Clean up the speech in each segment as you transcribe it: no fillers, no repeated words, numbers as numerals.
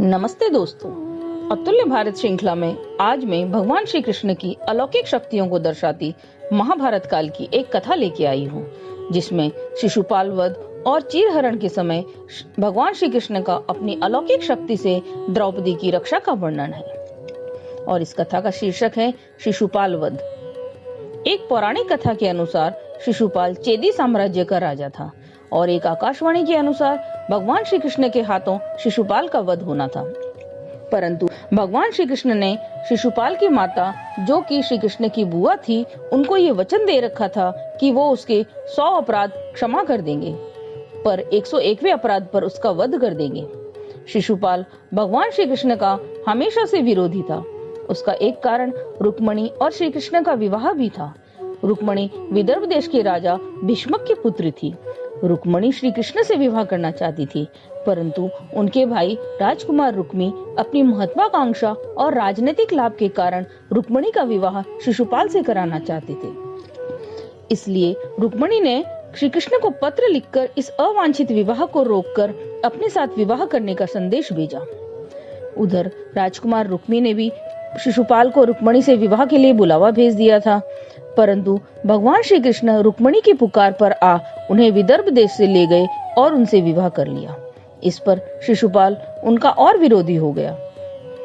नमस्ते दोस्तों, अतुल्य भारत श्रृंखला में आज मैं भगवान श्री कृष्ण की अलौकिक शक्तियों को दर्शाती महाभारत काल की एक कथा लेके आई हूँ, जिसमें शिशुपाल वध और चीरहरण के समय भगवान श्री कृष्ण का अपनी अलौकिक शक्ति से द्रौपदी की रक्षा का वर्णन है। और इस कथा का शीर्षक है शिशुपाल वध। एक पौराणिक कथा के अनुसार शिशुपाल चेदी साम्राज्य का राजा था और एक आकाशवाणी के अनुसार भगवान श्री कृष्ण के हाथों शिशुपाल का वध होना था। परंतु भगवान श्री कृष्ण ने शिशुपाल की माता, जो कि श्री कृष्ण की बुआ थी, उनको ये वचन दे रखा था कि वो उसके 100 अपराध क्षमा कर देंगे, पर 101वें अपराध पर उसका वध कर देंगे। शिशुपाल भगवान श्री कृष्ण का हमेशा से विरोधी था। उसका एक कारण रुक्मणी और श्री कृष्ण का विवाह भी था। रुक्मणी विदर्भ देश के राजा भीष्मक की पुत्री थी। रुक्मणी श्री कृष्ण से विवाह करना चाहती थी, परंतु उनके भाई राजकुमार रुक्मी अपनी महत्वाकांक्षा और राजनीतिक लाभ के कारण रुक्मणी का विवाह शिशुपाल से कराना चाहते थे। इसलिए रुक्मणी ने श्री कृष्ण को पत्र लिखकर इस अवांछित विवाह को रोककर अपने साथ विवाह करने का संदेश भेजा। उधर राजकुमार रुक्मी ने भी शिशुपाल को रुक्मणी से विवाह के लिए बुलावा भेज दिया था, परंतु भगवान श्री कृष्ण रुक्मणी की पुकार पर आ उन्हें विदर्भ देश से ले गए और उनसे विवाह कर लिया। इस पर शिशुपाल उनका और विरोधी हो गया।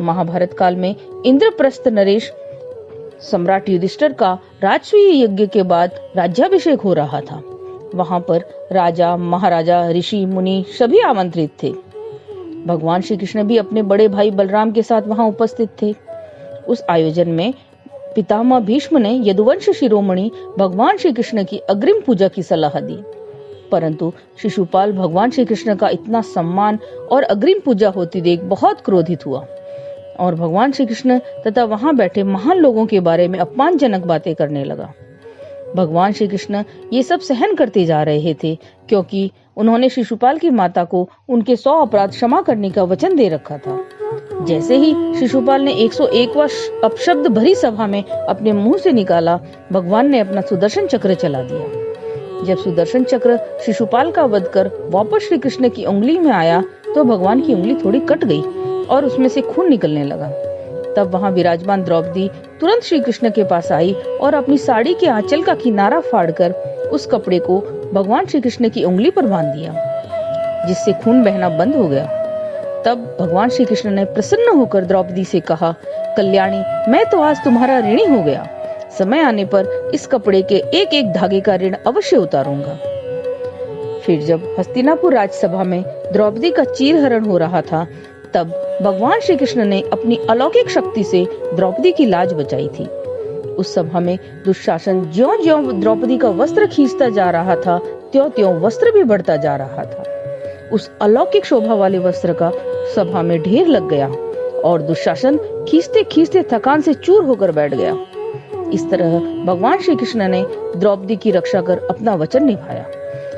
महाभारत काल में इंद्रप्रस्थ नरेश सम्राट युधिष्ठिर का राजसूय यज्ञ के बाद राज्याभिषेक हो रहा था। वहां पर राजा, महाराजा, ऋषि, मुनि सभी आमंत्रित थे। भगवान श्री कृष्ण भी अपने बड़े भाई बलराम के साथ वहां उपस्थित थे। उस आयोजन में पितामह भीष्म ने यदुवंश शिरोमणि भगवान श्री कृष्ण की अग्रिम पूजा की सलाह दी, परंतु शिशुपाल भगवान श्री कृष्ण का इतना सम्मान और अग्रिम पूजा होती देख बहुत क्रोधित हुआ और भगवान श्री कृष्ण तथा वहां बैठे महान लोगों के बारे में अपमानजनक बातें करने लगा। भगवान श्री कृष्ण ये सब सहन करते जा रहे थे, क्योंकि उन्होंने शिशुपाल की माता को उनके 100 अपराध क्षमा करने का वचन दे रखा था। जैसे ही शिशुपाल ने 101वां अपशब्द भरी सभा में अपने मुंह से निकाला, भगवान ने अपना सुदर्शन चक्र चला दिया। जब सुदर्शन चक्र शिशुपाल का वध कर वापस श्री कृष्ण की उंगली में आया, तो भगवान की उंगली थोड़ी कट गई और उसमें से खून निकलने लगा। तब वहां विराजमान द्रौपदी तुरंत श्री कृष्ण के पास आई और अपनी साड़ी के आंचल का किनारा फाड़कर उस कपड़े को भगवान श्री कृष्ण की उंगली पर बांध दिया, जिससे खून बहना बंद हो गया। तब भगवान श्री कृष्ण ने प्रसन्न होकर द्रौपदी से कहा, कल्याणी, मैं तो आज तुम्हारा ऋणी हो गया। समय आने पर इस कपड़े के एक एक धागे का ऋण अवश्य उतारूंगा। फिर जब हस्तिनापुर राजसभा में द्रौपदी का चीरहरण हो रहा था, तब भगवान श्री कृष्ण ने अपनी अलौकिक शक्ति से द्रौपदी की लाज बचाई थी। उस सभा में दुशासन ज्यों-ज्यों द्रौपदी का वस्त्र खींचता जा रहा था, त्यों-त्यों वस्त्र भी बढ़ता जा रहा था। उस अलौकिक शोभा वाले वस्त्र का सभा में ढेर लग गया और दुशासन खींचते खींचते थकान से चूर होकर बैठ गया। इस तरह भगवान श्री कृष्ण ने द्रौपदी की रक्षा कर अपना वचन निभाया।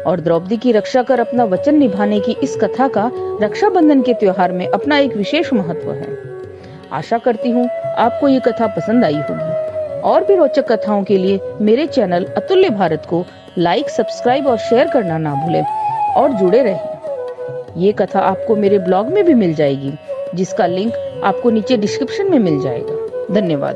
और द्रौपदी की रक्षा कर अपना वचन निभाने की इस कथा का रक्षाबंधन के त्योहार में अपना एक विशेष महत्व है। आशा करती हूँ आपको ये कथा पसंद आई होगी। और भी रोचक कथाओं के लिए मेरे चैनल अतुल्य भारत को लाइक, सब्सक्राइब और शेयर करना ना भूलें और जुड़े रहें। ये कथा आपको मेरे ब्लॉग में भी मिल जाएगी, जिसका लिंक आपको नीचे डिस्क्रिप्शन में मिल जाएगा। धन्यवाद।